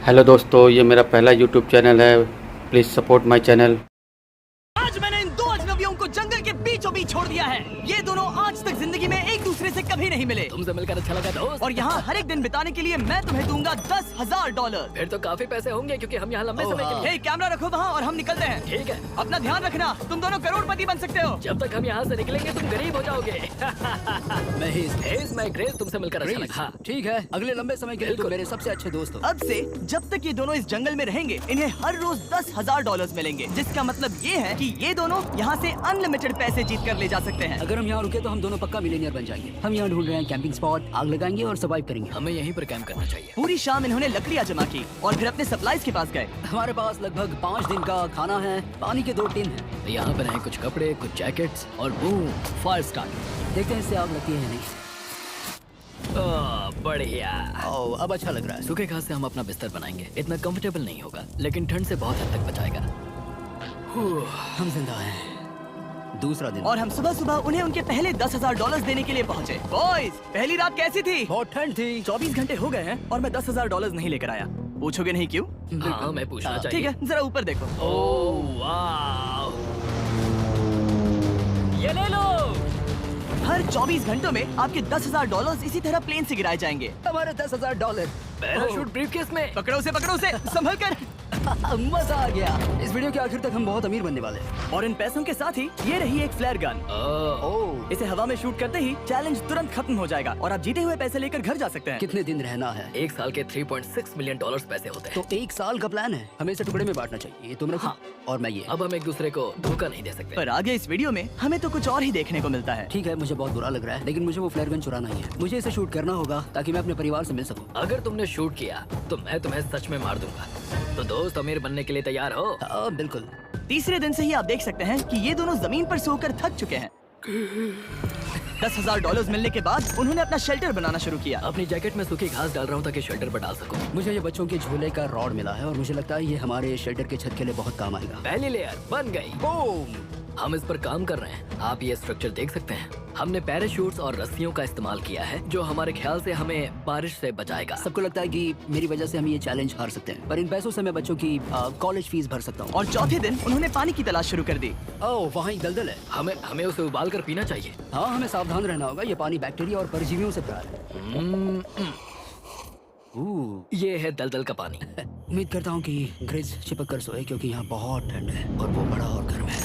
Hello दोस्तों, ये मेरा पहला यूट्यूब चैनल है। Please support my channel. आज मैंने इन दो अजनबियों को जंगल के बीचों बीच छोड़ दिया है। ये दोनों आज तक जिंदगी में एक दूसरे से कभी नहीं मिले। तुमसे मिलकर अच्छा लगा दोस्त। और यहाँ हर एक दिन बिताने के लिए मैं तुम्हें दूंगा $10,000। फिर तो काफी पैसे होंगे क्योंकि हम यहाँ लंबे समय के लिए। हे, कैमरा रखो वहाँ और हम निकलते हैं। ठीक है, अपना ध्यान रखना, तुम दोनों करोड़पति बन सकते हो। जब तक हम यहाँ से निकलेंगे तुम गरीब हो जाओगे। मैं ग्रेस, तुमसे मिलकर अच्छा लगा। हाँ, ठीक है, अगले लंबे समय के लिए तुम मेरे सबसे अच्छे दोस्त हो। अब से जब तक ये दोनों इस जंगल में रहेंगे, इन्हें हर रोज $10,000 मिलेंगे, जिसका मतलब ये है कि ये दोनों यहाँ से अनलिमिटेड पैसे जीत कर ले जा सकते हैं। अगर हम यहाँ रुके तो हम दोनों पक्का मिलीनियर बन जाएंगे। हम यहाँ ढूंढ रहे हैं कैंपिंग स्पॉट, आग लगाएंगे और सर्वाइव करेंगे। हमें यहीं पर कैंप करना चाहिए। पूरी शाम इन्होंने लकड़ियाँ जमा की और फिर अपने सप्लाईज के पास गए। हमारे पास लगभग 5 दिन का खाना है, पानी के 2 टिन हैं। यहाँ पर हैं कुछ कपड़े, कुछ जैकेट्स और बूम, फायर स्टार्ट। देखते हैं इससे आग लगती है या नहीं। बढ़िया। ओह, अब अच्छा लग रहा है। सूखे घास से हम अपना बिस्तर बनाएंगे। इतना कंफर्टेबल नहीं होगा, लेकिन ठंड से बहुत हद तक बचाएगा। हम जिंदा हैं। दूसरा दिन और हम सुबह सुबह उन्हें उनके पहले $10,000 देने के लिए पहुंचे। बॉयज, पहली रात कैसी थी? बहुत ठंड थी। 24 घंटे हो गए हैं और मैं $10,000 नहीं लेकर आया। पूछोगे नहीं क्यों? हाँ, मैं पूछना ठीक चाहिए। है, जरा ऊपर देखो। ओह वाह, ये ले लो। हर 24 घंटों में आपके $10,000 इसी तरह प्लेन से गिराए जाएंगे। हमारे $10,000। पैराशूट ब्रीफकेस में। पकड़ो उसे संभल कर। मजा आ गया। इस वीडियो के आखिर तक हम बहुत अमीर बनने वाले हैं। और इन पैसों के साथ ही ये रही एक फ्लेयर गन। ओह, इसे हवा में शूट करते ही चैलेंज तुरंत खत्म हो जाएगा और आप जीते हुए पैसे लेकर घर जा सकते हैं। कितने दिन रहना है? एक साल के $3.6 मिलियन पैसे होते हैं। तो 1 साल का प्लान है। हमें इसे टुकड़े में बांटना चाहिए। ये तुम रखो हाँ। और मैं ये। अब हम एक दूसरे को धोखा नहीं दे सकते। पर आगे इस वीडियो में हमें तो कुछ और ही देखने को मिलता है। ठीक है, मुझे बहुत बुरा लग रहा है, लेकिन मुझे वो फ्लेयर गन चुराना ही है। मुझे इसे शूट करना होगा ताकि मैं अपने परिवार से मिल सकूं। अगर तुमने शूट किया तो मैं तुम्हें सच में मार दूंगा। तो दोस्त, अमीर बनने के लिए तैयार हो? बिल्कुल। तीसरे दिन से ही आप देख सकते हैं कि ये दोनों जमीन पर सोकर थक चुके हैं। $10,000 मिलने के बाद उन्होंने अपना शेल्टर बनाना शुरू किया। अपनी जैकेट में सूखी घास डाल रहा हूँ ताकि शेल्टर पर डाल सकूं। मुझे ये बच्चों के झूले का रॉड मिला है और मुझे लगता है ये हमारे शेल्टर के छत के लिए बहुत काम आएगा। पहली लेयर बन गई। बूम! हम इस पर काम कर रहे हैं। आप ये स्ट्रक्चर देख सकते हैं। हमने पैराशूट्स और रस्सियों का इस्तेमाल किया है, जो हमारे ख्याल से हमें बारिश से बचाएगा। सबको लगता है कि मेरी वजह से हम ये चैलेंज हार सकते हैं, पर इन पैसों से मैं बच्चों की कॉलेज फीस भर सकता हूँ। और चौथे दिन उन्होंने पानी की तलाश शुरू कर दी। ओह, वहाँ एक दलदल है। हमें उसे उबाल कर पीना चाहिए। हाँ, हमें सावधान रहना होगा। ये पानी बैक्टीरिया और परजीवियों से भरा है। ये है दलदल का पानी। उम्मीद करता हूँ कि ग्रिज चिपक कर सोए, क्योंकि यहाँ बहुत ठंड है और वो बड़ा और गर्म है।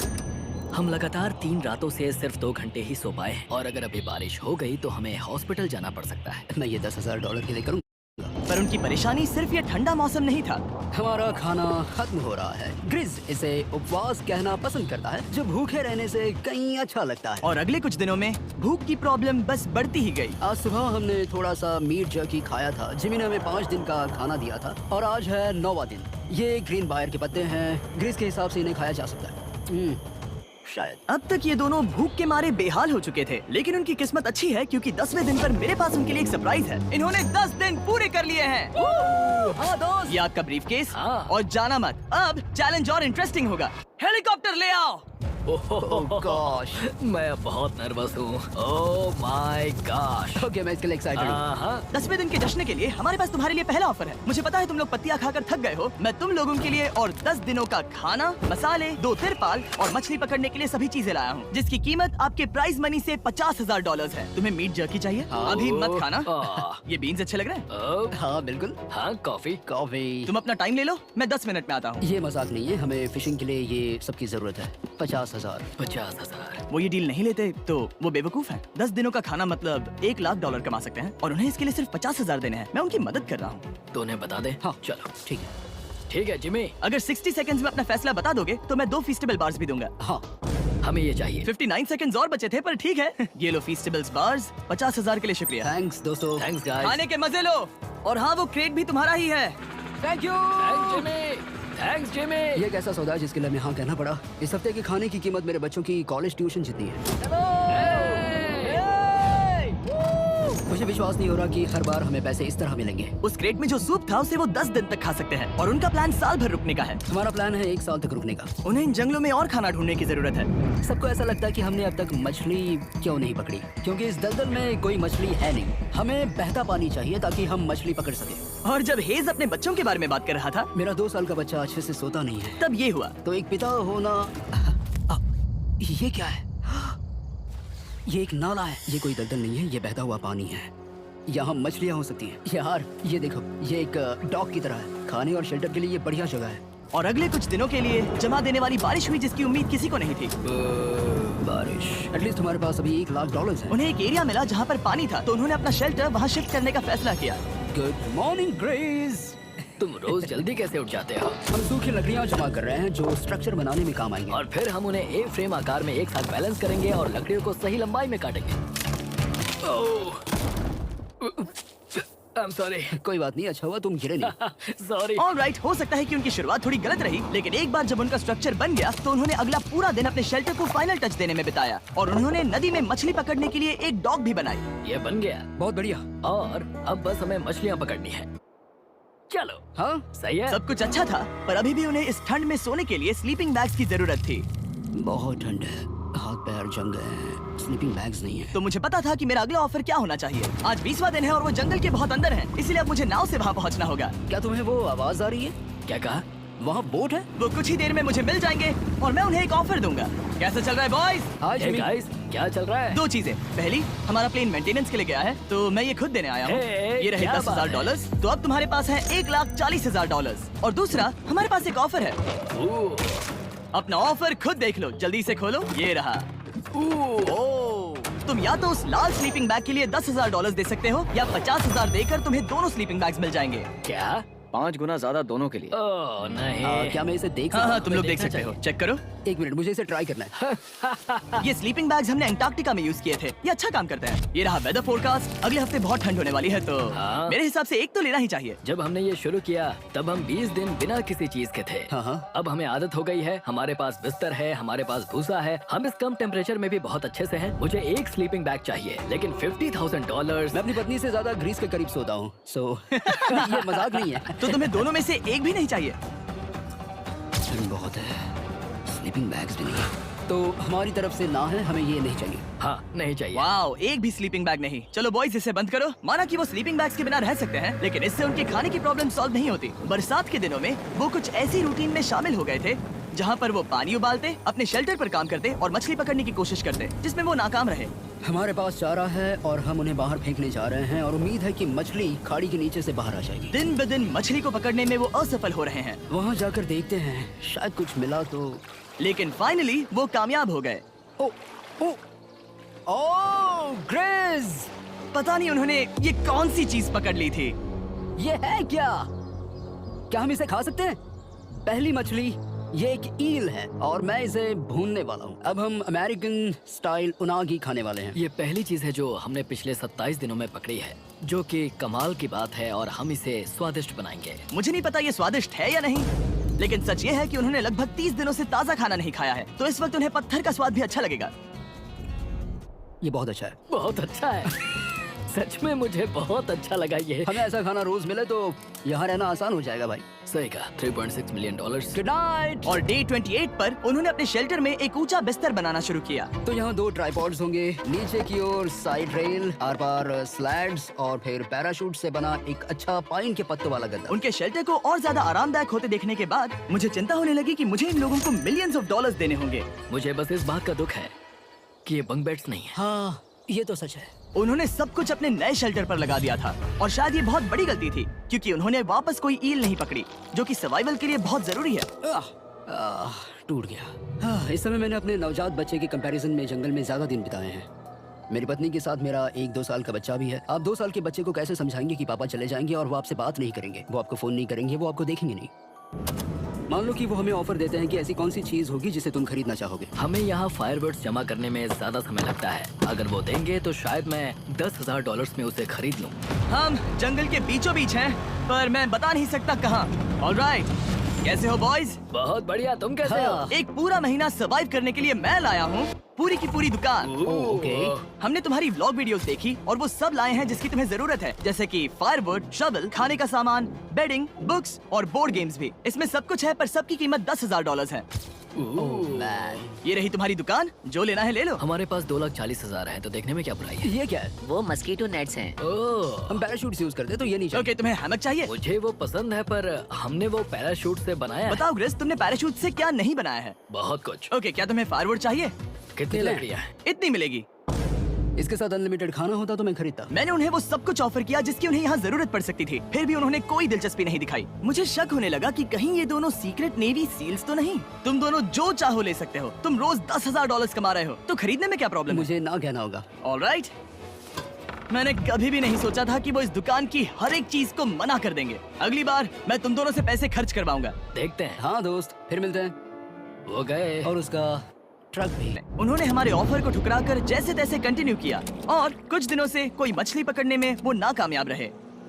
हम लगातार 3 रातों से सिर्फ 2 घंटे ही सो पाए हैं और अगर अभी बारिश हो गई तो हमें हॉस्पिटल जाना पड़ सकता है। मैं ये $10,000 के लिए करूँगा। पर उनकी परेशानी सिर्फ ये ठंडा मौसम नहीं था। हमारा खाना खत्म हो रहा है। ग्रिज इसे उपवास कहना पसंद करता है, जो भूखे रहने से कहीं अच्छा लगता है। और अगले कुछ दिनों में भूख की प्रॉब्लम बस बढ़ती ही गई। आज सुबह हमने थोड़ा सा मीट जर्की खाया था। जिमी ने हमें 5 दिन का खाना दिया था और आज है 9वां दिन। ये ग्रीन बायर के पत्ते हैं। ग्रिज के हिसाब से इन्हें खाया जा सकता है। शायद। अब तक ये दोनों भूख के मारे बेहाल हो चुके थे, लेकिन उनकी किस्मत अच्छी है क्योंकि 10वें दिन पर मेरे पास उनके लिए एक सरप्राइज है। इन्होंने 10 दिन पूरे कर लिए हैं। हाँ दोस्त, ये आपका ब्रीफकेस। हाँ। और जाना मत, अब चैलेंज और इंटरेस्टिंग होगा। हेलीकॉप्टर ले आओ। गॉश। मैं बहुत नर्वस हूँ। Oh my gosh. ओके, मैं इसके लिए एक्साइटेड हूँ। 10वें दिन के जश्न के लिए हमारे पास तुम्हारे लिए पहला ऑफर है। मुझे पता है तुम लोग पत्तियां खाकर थक गए हो। मैं तुम लोगों के लिए और 10 दिनों का खाना, मसाले, 2 तिरपाल और मछली पकड़ने के लिए सभी चीजें लाया हूँ, जिसकी कीमत आपके प्राइज मनी से $50,000 है। तुम्हें मीट जर्की चाहिए? अभी मत खाना। ये बीन्स अच्छे लग रहे हैं? हाँ बिल्कुल। हाँ, कॉफी। कॉफी। तुम अपना टाइम ले लो, मैं 10 मिनट में आता हूँ। ये मजाक नहीं है, हमें फिशिंग के लिए ये सबकी जरूरत है। 50,000। 50,000। वो ये डील नहीं लेते तो वो बेवकूफ है। 10 दिनों का खाना मतलब $1,00,000 कमा सकते हैं और उन्हें इसके लिए सिर्फ 50,000 देने हैं। मैं उनकी मदद कर रहा हूँ। तो उन्हें बता दे। हाँ चलो। ठीक है। ठीक है जिमी। अगर 60 सेकंड्स में अपना फैसला बता दोगे तो मैं 2 फीस्टेबल बार्स भी दूंगा। हाँ, हमें ये चाहिए। 59 सेकंड्स और बचे थे, पर ठीक है। ये लो फीस्टेबल्स बार्स। 50,000 के लिए शुक्रिया। थैंक्स दोस्तों। Thanks guys. खाने के मजे लो। और हाँ, वो क्रेट भी तुम्हारा ही है। Thank you. Thanks Jimmy. ये एक ऐसा सौदा है जिसके लिए हमें हाँ कहना पड़ा। इस हफ्ते की खाने की कीमत मेरे बच्चों की कॉलेज ट्यूशन जितनी है। मुझे विश्वास नहीं हो रहा कि हर बार हमें पैसे इस तरह मिलेंगे। उस क्रेट में जो सूप था उसे वो 10 दिन तक खा सकते हैं और उनका प्लान साल भर रुकने का है। हमारा प्लान है 1 साल तक रुकने का। उन्हें इन जंगलों में और खाना ढूंढने की जरूरत है। सबको ऐसा लगता है कि हमने अब तक मछली क्यों नहीं पकड़ी, क्योंकि इस दलदल में कोई मछली है नहीं। हमें बहता पानी चाहिए ताकि हम मछली पकड़ सके। और जब हेज अपने बच्चों के बारे में बात कर रहा था, मेरा 2 साल का बच्चा अच्छे से सोता नहीं है, तब ये हुआ। तो एक पिता होना। ये क्या है? ये एक नाला है। ये कोई दलदल नहीं है, ये बहता हुआ पानी है। यहाँ मछलियाँ हो सकती हैं। यार ये देखो, ये एक डॉक की तरह है। खाने और शेल्टर के लिए ये बढ़िया जगह है। और अगले कुछ दिनों के लिए जमा देने वाली बारिश हुई जिसकी उम्मीद किसी को नहीं थी। बारिश। एटलीस्ट हमारे पास अभी $1,00,000 है। उन्हें एक एरिया मिला जहाँ पर पानी था, तो उन्होंने अपना शेल्टर वहाँ शिफ्ट करने का फैसला किया। Good morning grace. तुम रोज जल्दी कैसे उठ जाते हो? हम सूखी लकड़ियाँ जमा कर रहे हैं जो स्ट्रक्चर बनाने में काम आएंगे। और फिर हम उन्हें ए फ्रेम आकार में एक साथ बैलेंस करेंगे और लकड़ियों को सही लंबाई में काटेंगे। I'm sorry. कोई बात नहीं, अच्छा हुआ तुम गिरे नहीं। Sorry. ऑलराइट, हो सकता है कि उनकी शुरुआत थोड़ी गलत रही, लेकिन एक बार जब उनका स्ट्रक्चर बन गया तो उन्होंने अगला पूरा दिन अपने शेल्टर को फाइनल टच देने में बिताया और उन्होंने नदी में मछली पकड़ने के लिए एक डॉग भी बनाई। ये बन गया बहुत बढ़िया। और अब बस हमें मछलियाँ पकड़नी है। चलो। हाँ, सही है। सब कुछ अच्छा था, पर अभी भी उन्हें इस ठंड में सोने के लिए स्लीपिंग बैग्स की जरूरत थी। बहुत ठंड है, हाथ पैर जम गए हैं, स्लीपिंग बैग्स नहीं है। तो मुझे पता था कि मेरा अगला ऑफर क्या होना चाहिए। आज 20वां दिन है और वो जंगल के बहुत अंदर है, इसलिए अब मुझे नाव से वहाँ पहुँचना होगा। क्या तुम्हें वो आवाज आ रही है? क्या कहा? वहाँ बोट है? वो कुछ ही देर में मुझे मिल जाएंगे और मैं उन्हें एक ऑफर दूंगा। कैसा चल रहा है बॉयज? हाय Hey जिमी। guys, क्या चल रहा है? 2 चीजें। पहली, हमारा प्लेन मेंटेनेंस के लिए गया है, तो मैं ये खुद देने आया हूँ। Hey, ये रहे क्या $10,000, तो अब तुम्हारे पास है $1,40,000। और दूसरा, हमारे पास एक ऑफर है। ओह, अपना ऑफर खुद देख लो, जल्दी से खोलो। ये रहा। ओह, तुम या तो उस लाल स्लीपिंग बैग के लिए $10,000 दे सकते हो या 50,000 देकर तुम्हें दोनों स्लीपिंग बैग्स मिल जाएंगे। क्या? 5 गुना ज्यादा दोनों के लिए। ओह नहीं। क्या मैं इसे देख हाँ सकता हाँ, हूँ? तुम लोग मैं देख देखना सकते हो। चाहिए। चेक करो। एक मिनट, मुझे इसे ट्राई करना है। ये स्लीपिंग बैग्स हमने अंटार्कटिका में यूज किए थे। ये अच्छा काम करते हैं। ये रहा वेदर फोरकास्ट। अगले हफ्ते बहुत ठंड होने वाली है, तो हाँ। मेरे हिसाब से एक तो लेना ही चाहिए। जब हमने ये शुरू किया तब हम 20 दिन बिना किसी चीज के थे। हाँ। अब हमें आदत हो गई है। हमारे पास बिस्तर है, हमारे पास भूसा है, हम इस कम टेम्परेचर में भी बहुत अच्छे से हैं। मुझे एक स्लीपिंग बैग चाहिए, लेकिन $50,000। मैं अपनी पत्नी से ज्यादा ग्रीस के करीब सोता हूँ, सो ये मजाक नहीं है। तो तुम्हें दोनों में से एक भी नहीं चाहिए? ठंड बहुत है, स्लीपिंग बैग्स भी नहीं। तो हमारी तरफ से ना है, हमें ये नहीं चाहिए। हाँ, नहीं चाहिए। वाओ, एक भी स्लीपिंग बैग नहीं। चलो बॉयज, इसे बंद करो। माना कि वो स्लीपिंग बैग्स के बिना रह सकते हैं, लेकिन इससे उनके खाने की प्रॉब्लम सॉल्व नहीं होती। बरसात के दिनों में वो कुछ ऐसी रूटीन में शामिल हो गए थे जहाँ पर वो पानी उबालते, अपने शेल्टर पर काम करते और मछली पकड़ने की कोशिश करते, जिसमें वो नाकाम रहे। हमारे पास चारा है और हम उन्हें बाहर फेंकने जा रहे हैं और उम्मीद है कि मछली खाड़ी के नीचे से बाहर आ जाएगी। दिन ब दिन मछली को पकड़ने में वो असफल हो रहे हैं, वहाँ जाकर देखते हैं, शायद कुछ मिला तो। लेकिन फाइनली वो कामयाब हो गए। ओ, ओ, ओ, ग्रेस! पता नहीं उन्होंने ये कौन सी चीज पकड़ ली थी। ये है क्या? क्या हम इसे खा सकते हैं? पहली मछली, ये एक ईल है और मैं इसे भूनने वाला हूँ। अब हम अमेरिकन स्टाइल उनागी खाने वाले हैं। ये पहली चीज है जो हमने पिछले 27 दिनों में पकड़ी है, जो कि कमाल की बात है और हम इसे स्वादिष्ट बनाएंगे। मुझे नहीं पता ये स्वादिष्ट है या नहीं, लेकिन सच ये है कि उन्होंने लगभग 30 दिनों से ताज़ा खाना नहीं खाया है, तो इस वक्त उन्हें पत्थर का स्वाद भी अच्छा लगेगा। ये बहुत अच्छा है। बहुत अच्छा है। सच में मुझे बहुत अच्छा लगा ये। हमें ऐसा खाना रोज मिले तो यहाँ रहना आसान हो जाएगा भाई। सही कहा। $3.6 मिलियन। Good night. और डे 28 पर उन्होंने अपने शेल्टर में एक ऊंचा बिस्तर बनाना शुरू किया। तो यहाँ 2 ट्राइपॉड्स होंगे, नीचे की ओर side rail, are par slides और फिर पैराशूट से बना एक अच्छा पाइन के पत्तों वाला गद्दा। उनके शेल्टर को और ज्यादा आरामदायक होते देखने के बाद मुझे चिंता होने लगी कि मुझे इन लोगों को मिलियंस ऑफ डॉलर्स देने होंगे। मुझे बस इस बात का दुख है कि ये बंक बेड्स नहीं है। हाँ, ये तो सच है। उन्होंने सब कुछ अपने नए शेल्टर पर लगा दिया था और शायद ये बहुत बड़ी गलती थी, क्योंकि उन्होंने वापस कोई ईल नहीं पकड़ी, जो कि सर्वाइवल के लिए बहुत जरूरी है। टूट गया। इस समय मैंने अपने नवजात बच्चे के कंपैरिजन में जंगल में ज्यादा दिन बिताए हैं। मेरी पत्नी के साथ मेरा 1-2 साल का बच्चा भी है। आप 2 साल के बच्चे को कैसे समझाएंगे कि पापा चले जाएंगे और वो आपसे बात नहीं करेंगे, वो आपको फोन नहीं करेंगे, वो आपको देखेंगे नहीं। मान लो कि वो हमें ऑफर देते हैं कि ऐसी कौन सी चीज होगी जिसे तुम खरीदना चाहोगे। हमें यहाँ फायरबर्ड्स जमा करने में ज्यादा समय लगता है। अगर वो देंगे तो शायद मैं $10,000 में उसे खरीद लूँ। हम जंगल के बीचों बीच हैं, पर मैं बता नहीं सकता कहाँ। ऑलराइट, कैसे हो बॉयज? बहुत बढ़िया। तुम कैसे हो? एक पूरा महीना सर्वाइव करने के लिए मैं लाया हूँ पूरी की पूरी दुकान। ओके। हमने तुम्हारी व्लॉग वीडियोस देखी और वो सब लाए हैं जिसकी तुम्हें जरूरत है, जैसे कि फायरवुड, शवल, खाने का सामान, बेडिंग, बुक्स और बोर्ड गेम्स भी। इसमें सब कुछ है, पर सबकी कीमत $10,000 है। ये रही तुम्हारी दुकान, जो लेना है ले लो। हमारे पास 2,40,000 है, तो देखने में क्या बुराई है? ये क्या है? वो मस्कीटो नेट्स हैं। ओह, हम पैराशूट यूज करते हैं तो ये नहीं चाहिए। ओके, तुम्हें हैमक चाहिए? मुझे वो पसंद है, पर हमने वो पैराशूट से बनाया है। बताओ ग्रेस, तुमने पैराशूट से क्या नहीं बनाया है? बहुत कुछ। ओके, क्या तुम्हें फायरवुड चाहिए? कितनी लकड़ियाँ हैं? इतनी मिलेगी। इसके साथ अनलिमिटेड खाना होता तो मैं खरीदता। मैंने उन्हें वो सब कुछ ऑफर किया जिसकी उन्हें यहाँ जरूरत पड़ सकती थी, फिर भी उन्होंने कोई दिलचस्पी नहीं दिखाई। मुझे शक होने लगा कि कहीं ये दोनों सीक्रेट नेवी सील्स तो नहीं। तुम दोनों जो चाहो ले सकते हो। तुम रोज $10,000 कमा रहे हो, तो खरीदने में क्या प्रॉब्लम है? मुझे ना कहना होगा। ऑलराइट। मैंने कभी भी नहीं सोचा था कि वो इस दुकान की हर एक चीज को मना कर देंगे। अगली बार मैं तुम दोनों से पैसे खर्च करवाऊंगा। देखते हैं। हाँ दोस्त, फिर मिलते हैं। वो गए। और उसका ट्रक भी। उन्होंने हमारे ऑफर को ठुकराकर जैसे तैसे कंटिन्यू किया और कुछ दिनों से कोई मछली पकड़ने में वो नाकामयाब रहे।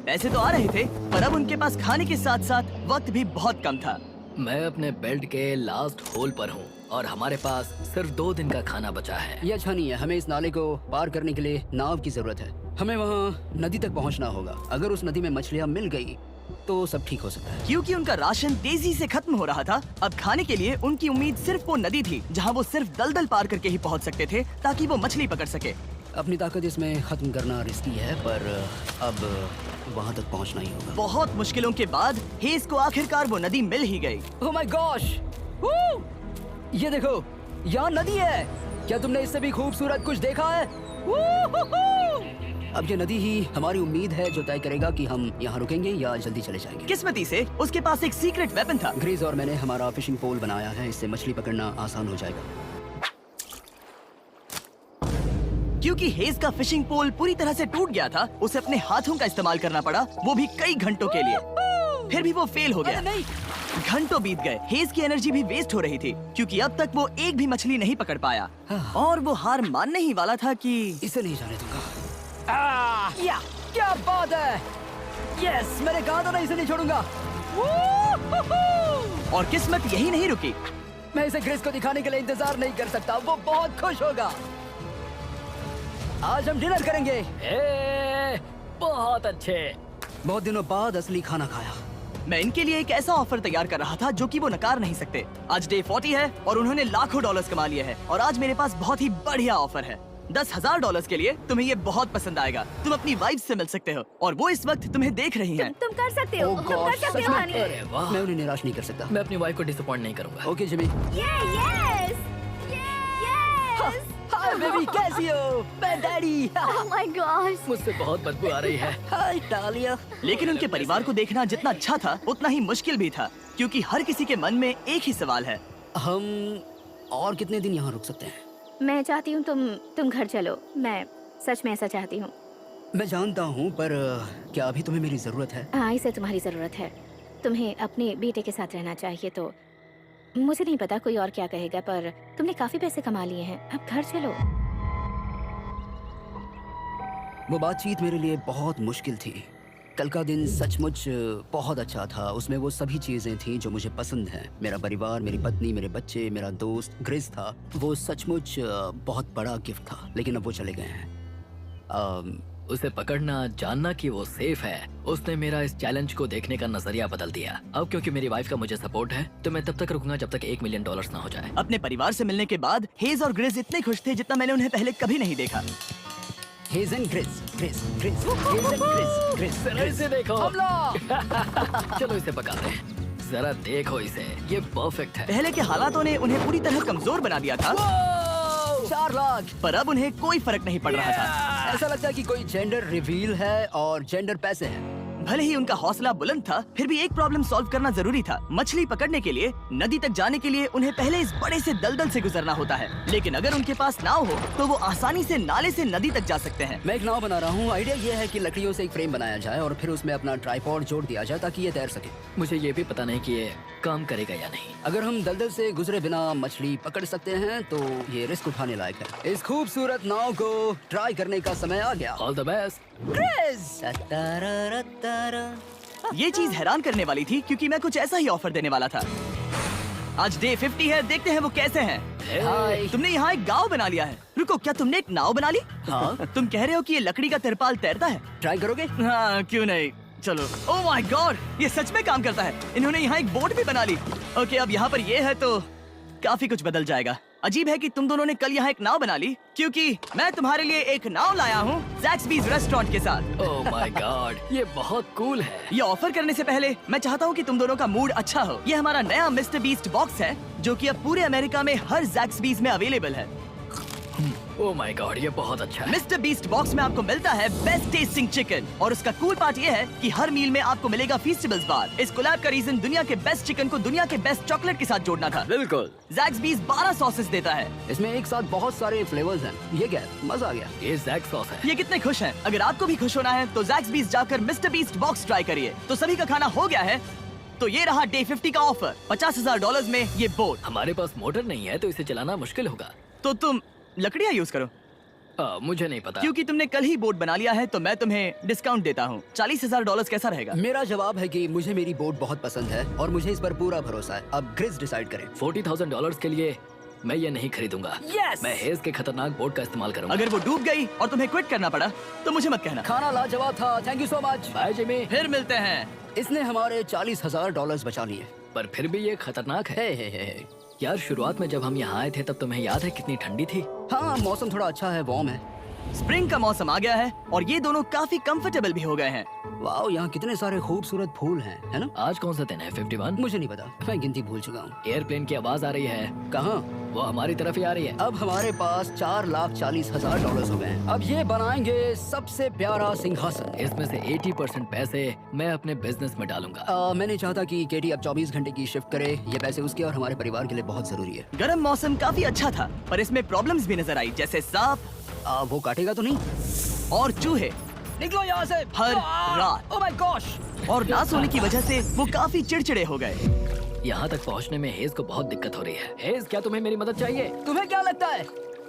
पैसे तो आ रहे थे, पर अब उनके पास खाने के साथ साथ वक्त भी बहुत कम था। मैं अपने बेल्ट के लास्ट होल पर हूँ और हमारे पास सिर्फ 2 दिन का खाना बचा है। ये अच्छा नहीं है। हमें इस नाले को पार करने के लिए नाव की जरूरत है। हमें वहाँ नदी तक पहुँचना होगा। अगर उस नदी में मछलियाँ मिल गई तो सब ठीक हो सकता है। क्योंकि उनका राशन तेजी से खत्म हो रहा था, अब खाने के लिए उनकी उम्मीद सिर्फ वो नदी थी जहाँ वो सिर्फ दलदल पार करके ही पहुँच सकते थे ताकि वो मछली पकड़ सके। अपनी ताकत इसमें खत्म करना रिस्की है, पर अब वहाँ तक पहुँचना ही होगा। बहुत मुश्किलों के बाद हेज को आखिरकार वो नदी मिल ही गई। Oh my gosh! ये देखो, यहाँ नदी है। क्या तुमने इससे भी खूबसूरत कुछ देखा है? अब ये नदी ही हमारी उम्मीद है जो तय करेगा कि हम यहाँ रुकेंगे या जल्दी चले जाएंगे। किस्मती से उसके पास एक सीक्रेट वेपन था। ग्रीज और मैंने हमारा फिशिंग पोल बनाया है, इससे मछली पकड़ना आसान हो जाएगा। क्योंकि हेज का फिशिंग पोल पूरी तरह से टूट गया था, उसे अपने हाथों का इस्तेमाल करना पड़ा, वो भी कई घंटों के लिए। फिर भी वो फेल हो गया। घंटों बीत गए, हेज की एनर्जी भी वेस्ट हो रही थी क्योंकि अब तक वो एक भी मछली नहीं पकड़ पाया और वो हार मानने ही वाला था कि इसे नहीं जाने दूंगा। या क्या बात है! यस, मैंने कहा था ना इसे नहीं छोड़ूंगा। और किस्मत यही नहीं रुकी। मैं इसे ग्रेस को दिखाने के लिए इंतजार नहीं कर सकता, वो बहुत खुश होगा। आज हम डिनर करेंगे। बहुत अच्छे। बहुत दिनों बाद असली खाना खाया। मैं इनके लिए एक ऐसा ऑफर तैयार कर रहा था जो कि वो नकार नहीं सकते। आज डे 40 है और उन्होंने लाखों डॉलर्स कमा लिए हैं और आज मेरे पास बहुत ही बढ़िया ऑफर है। $10,000 के लिए तुम्हें ये बहुत पसंद आएगा। तुम अपनी वाइफ से मिल सकते हो और वो इस वक्त तुम्हें देख रही हैं। तुम कर सकते हो। Oh तुम कर God, सकते सच हो में? हनी। अरे वाह, मैं उन्हें निराश नहीं कर सकता। मैं अपनी वाइफ को डिसअपॉइंट नहीं करूंगा। Okay Jimmy. Yes yes. Hi baby, कैसी हो? मैं डैडी। Oh my God. मुझसे बहुत बदबू आ रही है। हाय डालिया। लेकिन उनके परिवार को देखना जितना अच्छा था उतना ही मुश्किल भी था क्योंकि हर किसी के मन में एक ही सवाल है। हम और कितने दिन यहाँ रुक सकते हैं? मैं चाहती हूँ तुम घर चलो। मैं सच में ऐसा चाहती हूँ। मैं जानता हूँ, पर क्या अभी तुम्हें मेरी जरूरत है? हाँ, इसे तुम्हारी जरूरत है। तुम्हें अपने बेटे के साथ रहना चाहिए। तो मुझे नहीं पता कोई और क्या कहेगा, पर तुमने काफी पैसे कमा लिए हैं, अब घर चलो। वो बातचीत मेरे लिए बहुत मुश्किल थी। कल का दिन सचमुच बहुत अच्छा था। उसमें वो सभी चीजें थी जो मुझे पसंद हैं। मेरा परिवार, मेरी पत्नी, मेरे बच्चे, मेरा दोस्त ग्रेस था। वो सचमुच बहुत बड़ा गिफ्ट था, लेकिन अब वो चले गए हैं। उसे पकड़ना, जानना कि वो सेफ है, उसने मेरा इस चैलेंज को देखने का नजरिया बदल दिया। अब क्योंकि मेरी वाइफ का मुझे सपोर्ट है, तो मैं तब तक रुकूंगा जब तक $1 मिलियन ना हो जाए। अपने परिवार से मिलने के बाद हेज और ग्रेस इतने खुश थे जितना मैंने उन्हें पहले कभी नहीं देखा। Hedge and grace, grace, grace, hedge and grace, grace, grace. इसे देखो। हमला! चलो इसे पकाते हैं। जरा देखो इसे, ये परफेक्ट है। पहले के हालातों ने उन्हें पूरी तरह कमजोर बना दिया था, 4 लाख। पर अब उन्हें कोई फर्क नहीं पड़ रहा था। ऐसा लगता है कि कोई जेंडर रिवील है और जेंडर पैसे हैं। भले ही उनका हौसला बुलंद था, फिर भी एक प्रॉब्लम सॉल्व करना जरूरी था। मछली पकड़ने के लिए नदी तक जाने के लिए उन्हें पहले इस बड़े से दलदल से गुजरना होता है, लेकिन अगर उनके पास नाव हो तो वो आसानी से नाले से नदी तक जा सकते हैं। मैं एक नाव बना रहा हूँ। आइडिया ये है कि लकड़ियों से एक फ्रेम बनाया जाए और फिर उसमें अपना ट्राइपॉड जोड़ दिया जाए ताकि ये तैर सके। मुझे ये भी पता नहीं कि ये काम करेगा या नहीं। अगर हम दलदल से गुजरे बिना मछली पकड़ सकते हैं तो ये रिस्क उठाने लायक है। इस खूबसूरत नाव को ट्राई करने का समय आ गया। All the best. ये चीज हैरान करने वाली थी क्योंकि मैं कुछ ऐसा ही ऑफर देने वाला था। आज डे 50 है, देखते हैं वो कैसे हैं। हाय। तुमने यहाँ एक गांव बना लिया है। रुको, क्या तुमने एक नाव बना ली? हाँ। तुम कह रहे हो कि ये लकड़ी का तिरपाल तैरता है? ट्राई करोगे? हाँ, क्यों नहीं, चलो। ओह माय गॉड, ये सच में काम करता है। इन्होंने यहाँ एक बोट भी बना ली। ओके, अब यहाँ पर ये है तो काफी कुछ बदल जाएगा। अजीब है कि तुम दोनों ने कल यहाँ एक नाव बना ली, क्योंकि मैं तुम्हारे लिए एक नाव लाया हूँ ज़ैक्सबीज़ रेस्टोरेंट के साथ। ओह माय गॉड, ये बहुत कूल है। ये ऑफर करने से पहले मैं चाहता हूँ कि तुम दोनों का मूड अच्छा हो। ये हमारा नया मिस्टर बीस्ट बॉक्स है, जो कि अब पूरे अमेरिका में हर ज़ैक्सबीज़ में अवेलेबल है। ओह माय गॉड, ये बहुत अच्छा है। मिस्टर बीस्ट बॉक्स में आपको मिलता है बेस्ट टेस्टिंग चिकन, और उसका कूल पार्ट ये है कि हर मील में आपको मिलेगा फीस्टेबल्स बार। इस कोलैब का रीजन दुनिया के बेस्ट चिकन को दुनिया के बेस्ट चॉकलेट के साथ जोड़ना था। बिल्कुल। ज़ैक्सबीज़ 12 सॉसेस देता है। इसमें एक साथ बहुत सारे फ्लेवर्स हैं। ये क्या है? मजा आ गया। ये जैक सॉस है। ये कितने खुश हैं। अगर आपको भी खुश होना है तो ज़ैक्सबीज़ जाकर मिस्टर बीस्ट बॉक्स ट्राई करिए। तो सभी का खाना हो गया है, तो ये रहा डे 50 का ऑफर। $50,000 में ये बोट। हमारे पास मोटर नहीं है तो इसे चलाना मुश्किल होगा। तो तुम लकड़ियाँ यूज करो। मुझे नहीं पता। क्योंकि तुमने कल ही बोट बना लिया है तो मैं तुम्हें डिस्काउंट देता हूँ। $40,000 कैसा रहेगा? मेरा जवाब है कि मुझे मेरी बोट बहुत पसंद है और मुझे इस पर पूरा भरोसा है। अब ग्रिज डिसाइड करें। $40,000 के लिए मैं ये नहीं खरीदूंगा। Yes! मैं हेज के खतरनाक बोट का इस्तेमाल करूंगा। अगर वो डूब गई और तुम्हें क्विट करना पड़ा तो मुझे मत कहना। खाना लाजवाब था। Thank you so much. Bye Jimmy. फिर मिलते हैं। इसने हमारे $40,000 बचा लिए। पर फिर भी ये खतरनाक है। हे। यार, शुरुआत में जब हम यहाँ आए थे तब तुम्हें याद है कितनी ठंडी थी? हाँ, मौसम थोड़ा अच्छा है, वार्म है। स्प्रिंग का मौसम आ गया है और ये दोनों काफी कंफर्टेबल भी हो गए हैं। वाओ, यहाँ कितने सारे खूबसूरत फूल हैं, है ना? आज कौन सा दिन है? 51? मुझे नहीं पता, मैं गिनती भूल चुका हूँ। एयरप्लेन की आवाज आ रही है। कहाँ? वो हमारी तरफ ही आ रही है। अब हमारे पास $4,40,000 हो गए हैं। अब ये बनाएंगे सबसे प्यारा सिंहासन। इसमें से 80% पैसे मैं अपने बिजनेस में डालूंगा। मैं नहीं चाहता कि केटी अब 24 घंटे की शिफ्ट करे। ये पैसे उसके और हमारे परिवार के लिए बहुत जरूरी है। गर्म मौसम काफी अच्छा था, पर इसमें प्रॉब्लम्स भी नजर आई, जैसे सांप वो काटेगा तो नहीं? और चूहे निकलो यहाँ से हर रात। Oh my gosh. और ना सोने की वजह से वो काफी चिड़चिड़े हो गए। यहाँ तक पहुँचने में हेज को बहुत दिक्कत हो रही है। हेज, क्या तुम्हें मेरी मदद चाहिए? तुम्हें क्या लगता है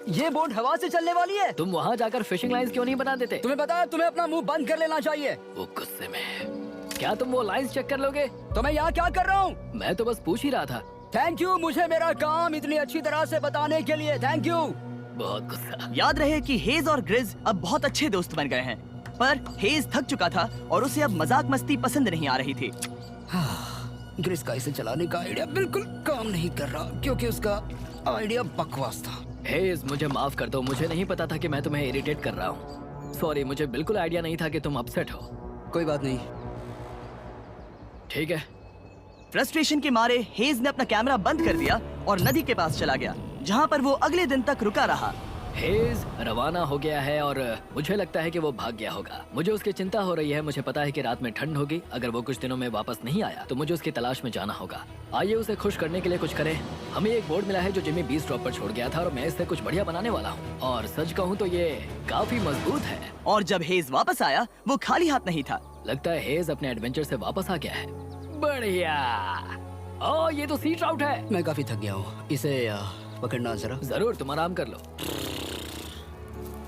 ये बोट हवा से चलने वाली है? तुम वहाँ जाकर फिशिंग लाइंस क्यों नहीं बना देते? तुम्हें पता है तुम्हें अपना मुंह बंद कर लेना चाहिए। वो गुस्से में। क्या तुम वो लाइंस चेक कर लोगे? तो मैं यहाँ क्या कर रहा हूँ? मैं तो बस पूछ ही रहा था। थैंक यू मुझे मेरा काम इतनी अच्छी तरह से बताने के लिए। Thank you. बहुत गुस्सा। याद रहे कि हेज और ग्रिज अब बहुत अच्छे दोस्त बन गए हैं, पर हेज थक चुका था और उसे अब मजाक मस्ती पसंद नहीं आ रही थी। ग्रिस का इसे चलाने का आइडिया बिल्कुल काम नहीं कर रहा, क्योंकि उसका आइडिया बकवास था। हेज, मुझे माफ कर दो। मुझे नहीं पता था कि मैं तुम्हें इरिटेट कर रहा हूँ। सॉरी, मुझे बिल्कुल आइडिया नहीं था कि तुम अपसेट हो। कोई बात नहीं। ठीक है। फ्रस्ट्रेशन के मारे हेज ने अपना कैमरा बंद कर दिया और नदी के पास चला गया, जहाँ पर वो अगले दिन तक रुका रहा। हेज रवाना हो गया है और मुझे लगता है कि वो भाग गया होगा। मुझे उसकी चिंता हो रही है। मुझे पता है कि रात में ठंड होगी। अगर वो कुछ दिनों में वापस नहीं आया तो मुझे उसकी तलाश में जाना होगा। आइए उसे खुश करने के लिए कुछ करें। हमें एक बोर्ड मिला है जो जिमी बीस ड्रॉप पर छोड़ गया था और मैं इससे कुछ बढ़िया बनाने वाला हूँ। और सच कहूँ तो ये काफी मजबूत है। और जब हेज वापस आया वो खाली हाथ नहीं था। लगता है हेज अपने एडवेंचर से वापस आ गया है। बढ़िया। ओ, ये तो सी ट्राउट है। मैं काफी थक गया हूँ, इसे पकड़ना जरा। जरूर, तुम आराम कर लो।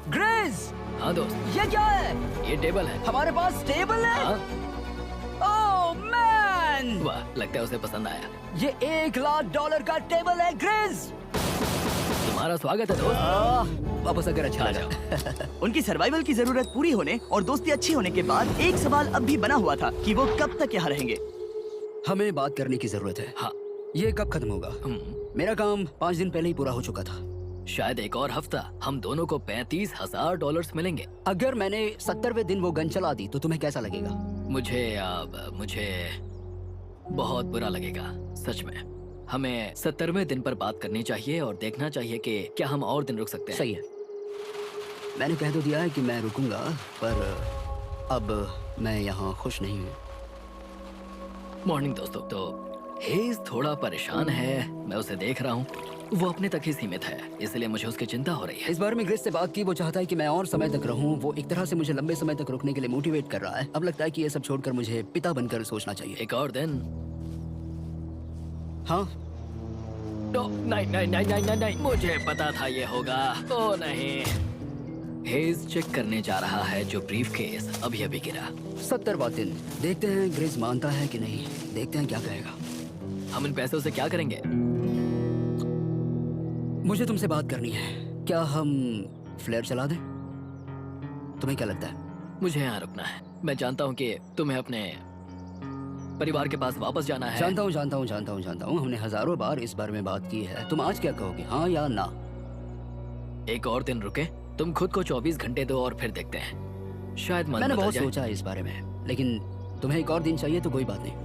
ग्रिज, हाँ दोस्त, ये क्या है? ये टेबल है। हमारे पास टेबल है। हाँ? ओह मैन, वाह, लगता है उसे पसंद आया। ये $1,00,000 का टेबल है। ग्रिज, तुम्हारा स्वागत है दोस्त। वापस अगर अच्छा आ लगा। जाओ। उनकी सर्वाइवल की जरूरत पूरी होने और दोस्ती अच्छी होने के बाद एक सवाल अब भी बना हुआ था कि वो कब तक यहाँ रहेंगे। हमें बात करने की जरूरत है। हाँ। ये कब खत्म होगा? मेरा काम 5 दिन पहले ही पूरा हो चुका था। शायद एक और हफ्ता। हम दोनों को $35,000 मिलेंगे। अगर मैंने 70वें दिन वो गन चला दी तो तुम्हें कैसा लगेगा? मुझे बहुत बुरा लगेगा, सच में। हमें 70वें दिन पर बात करनी चाहिए और देखना चाहिए कि क्या हम और दिन रुक सकते हैं। सही है। मैंने कह तो दिया है कि मैं रुकूंगा, पर अब मैं यहाँ खुश नहीं हूँ। मॉर्निंग दोस्तों। तो हेज थोड़ा परेशान है, मैं उसे देख रहा हूँ। वो अपने तक ही सीमित है, इसलिए मुझे उसकी चिंता हो रही है। इस बार में ग्रिस से बात की, वो चाहता है कि मैं और समय तक रहूं। वो एक तरह से मुझे लंबे समय तक रुकने के लिए मोटिवेट कर रहा है। अब लगता है कि ये सब छोड़कर मुझे पिता बनकर सोचना चाहिए। एक और दिन? हाँ, नहीं, मुझे पता था ये होगा। ओ नहीं। हेज चेक करने जा रहा है जो ब्रीफ केस अभी अभी गिरा। 70वां दिन। देखते हैं ग्रिस मानता है कि नहीं। देखते हैं क्या कहेगा। हम इन पैसों से क्या करेंगे? मुझे तुमसे बात करनी है। क्या हम फ्लेयर चला दें? तुम्हें क्या लगता है? मुझे यहाँ रुकना है। मैं जानता हूँ कि तुम्हें अपने परिवार के पास वापस जाना है। जानता हूँ। हमने हजारों बार इस बारे में बात की है। तुम आज क्या कहोगे, हाँ या ना? एक और दिन रुके, तुम खुद को 24 घंटे दो और फिर देखते हैं, शायद मन मैंने बदल बहुत जाए। सोचा है इस बारे में, लेकिन तुम्हें एक और दिन चाहिए तो कोई बात नहीं।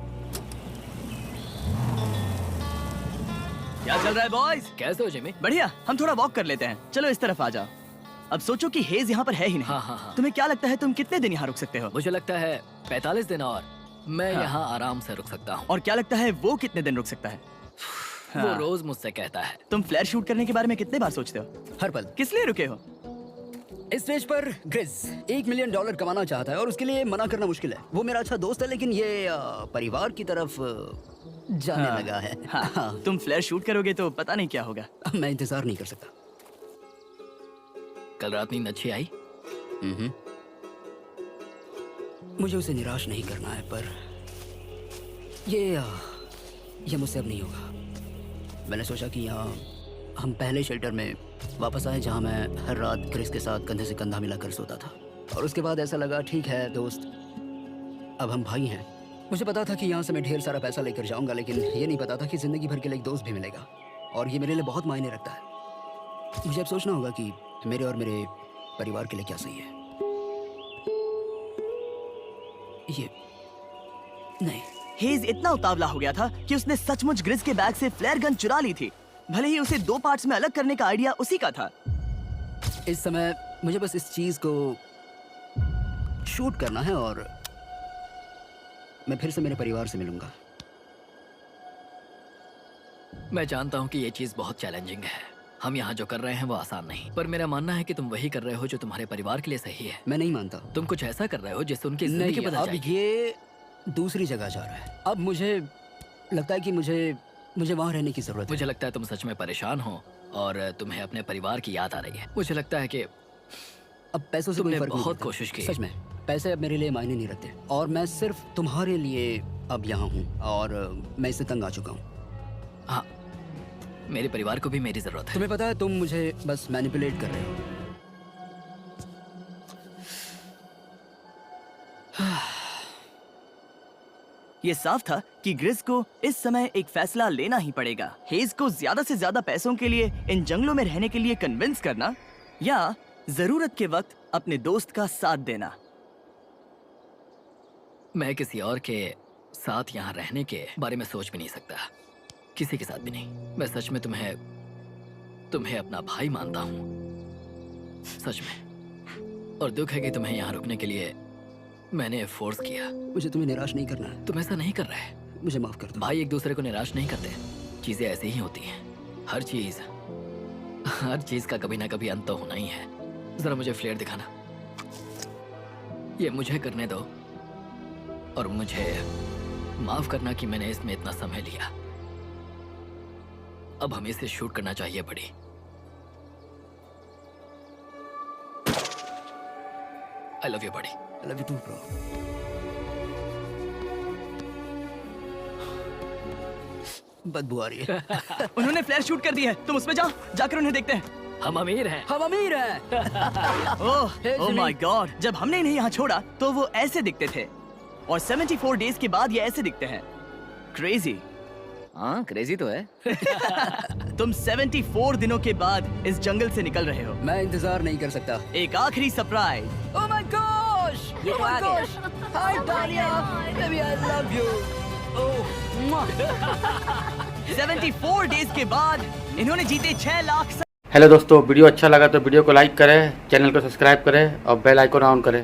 क्या चल रहा है बॉयज? कैसे हो जिमी? बढ़िया, हम थोड़ा वॉक कर लेते हैं। चलो इस तरफ आ जाओ। अब सोचो कि हेज यहाँ पर है ही नहीं। हाँ। तुम्हें क्या लगता है तुम कितने दिन यहाँ रुक सकते हो? मुझे लगता है 45 दिन और मैं हाँ। यहाँ आराम से रुक सकता हूँ। और क्या लगता है वो कितने दिन रुक सकता है? वो हाँ। रोज मुझसे कहता है। तुम फ्लेयर शूट करने के बारे में कितने बार सोचते हो? हर पल। किस लिए रुके हो? इस स्टेज पर ग्रिज $1 मिलियन कमाना चाहता है और उसके लिए मना करना मुश्किल है। वो मेरा अच्छा दोस्त है, लेकिन ये परिवार की तरफ जाने हाँ। लगा है। हाँ। तुम फ्लेयर शूट करोगे तो पता नहीं क्या होगा। मैं इंतजार नहीं कर सकता। कल रात नींद अच्छी आई? मुझे उसे निराश नहीं करना है, पर ये मुझसे अब नहीं होगा। मैंने सोचा कि यहाँ हम पहले शेल्टर में वापस आए जहाँ मैं हर रात क्रिस के साथ कंधे से कंधा मिलाकर सोता था। और उसके बाद ऐसा लगा, ठीक है दोस्त, अब हम भाई हैं। मुझे पता था कि यहाँ से मैं ढेर सारा पैसा लेकर जाऊंगा, लेकिन ये नहीं पता था कि जिंदगी भर के लिए एक दोस्त भी मिलेगा, और ये मेरे लिए बहुत मायने रखता है। मुझे अब सोचना होगा कि मेरे और मेरे परिवार के लिए क्या सही है। ये नहीं। हेज इतना उतावला हो गया था कि उसने सचमुच ग्रिज के बैग से फ्लेयर गन चुरा ली थी, भले ही उसे 2 पार्ट्स में अलग करने का आइडिया उसी का था। इस समय मुझे बस इस चीज को शूट करना है और मैं फिर से मेरे परिवार से मिलूंगा। मैं जानता हूँ कि ये चीज बहुत चैलेंजिंग है। हम यहाँ जो कर रहे हैं वो आसान नहीं, पर मेरा मानना है कि तुम वही कर रहे हो जो तुम्हारे परिवार के लिए सही है। मैं नहीं मानता। तुम कुछ ऐसा कर रहे हो जिससे उनकी जिंदगी नहीं, बदल अब जाएगी। ये दूसरी जगह जा रहा है। अब मुझे लगता है कि मुझे वहाँ रहने की जरूरत है। मुझे लगता है तुम सच में परेशान हो और तुम्हें अपने परिवार की याद आ रही है। मुझे लगता है कि अब पैसों से कोई तुमने फर्क नहीं बहुत पड़ता। कोशिश की। सच में पैसे अब मेरे लिए मायने नहीं रखते, और मैं सिर्फ तुम्हारे लिए अब यहाँ हूँ, और मैं इससे तंग आ चुका हूँ। हाँ, मेरे परिवार को भी मेरी जरूरत है। तुम्हें पता है, तुम मुझे बस मैनिपुलेट कर रहे हो। ये साफ था कि ग्रिज को इस समय एक फैसला लेना ही पड़ेगा। हेज को ज्यादा से ज्यादा पैसों के लिए इन जंगलों में रहने के लिए कन्विंस करना, या जरूरत के वक्त अपने दोस्त का साथ देना। मैं किसी और के साथ यहाँ रहने के बारे में सोच भी नहीं सकता, किसी के साथ भी नहीं। मैं सच में तुम्हें अपना भाई मानता हूँ, सच में। और दुख है कि तुम्हें यहाँ रुकने के लिए मैंने फोर्स किया। मुझे तुम्हें निराश नहीं करना है। तुम ऐसा नहीं कर रहे। मुझे माफ कर दो। भाई एक दूसरे को निराश नहीं करते, चीजें ऐसी ही होती हैं। हर चीज का कभी ना कभी अंत तो होना ही है। जरा मुझे फ्लेयर दिखाना। ये मुझे करने दो, और मुझे माफ करना कि मैंने इसमें इतना समय लिया। अब हमें इसे शूट करना चाहिए बड़ी। आई लव यू बड़ी। I love you too, bro. बदबू आ रही है। उन्होंने फ्लेयर शूट कर दी है, तुम उसमें जाओ, जाकर उन्हें देखते हैं। हम अमीर हैं। हम अमीर हैं। ओह माय गॉड, जब हमने इन्हें यहाँ छोड़ा तो वो ऐसे दिखते थे, और 74 डेज के बाद ये ऐसे दिखते हैं। क्रेजी। हाँ, क्रेजी तो है। तुम 74 दिनों के बाद इस जंगल से निकल रहे हो। मैं इंतजार नहीं कर सकता। एक आखिरी सरप्राइज। Oh my gosh! ये तो आ गया। Hi, Talia. Baby, I love you. Oh, mwah. 74 days के बाद इन्होंने जीते 6 लाख। हेलो दोस्तों, वीडियो अच्छा लगा तो वीडियो को लाइक करें, चैनल को सब्सक्राइब करें और बेल आइकन ऑन करें।